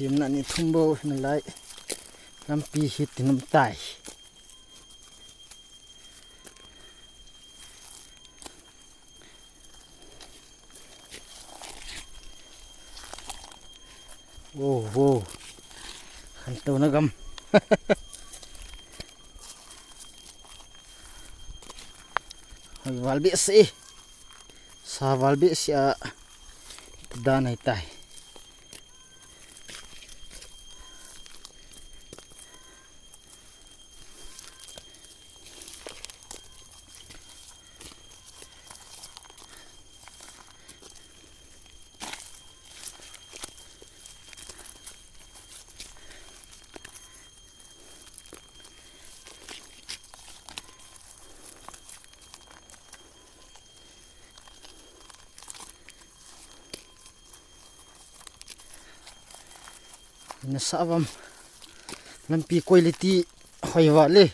sim na ni thumbo na lai lampi hi tinum tai wo han to na gam hoi walbi si sa walbi sia dan ai tai nasawam lampi quality hoiwa le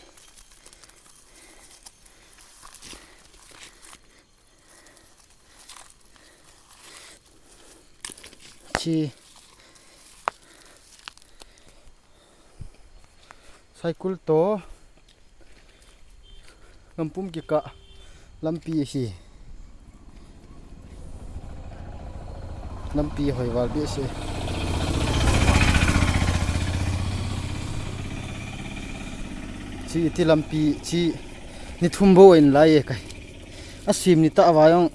chi cycle to ngampum ki ka lampi hi lampi hoiwa bi se chi ti lampi chi ni thumbo in lai kai asim ni ta awayong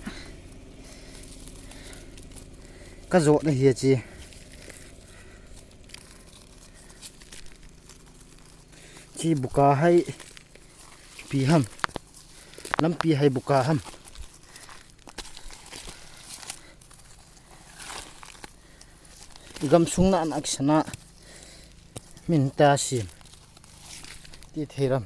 ka zo na hi chi chi buka hai pi ham lampi hai buka ham gam sung na aksana min ta sim ti theram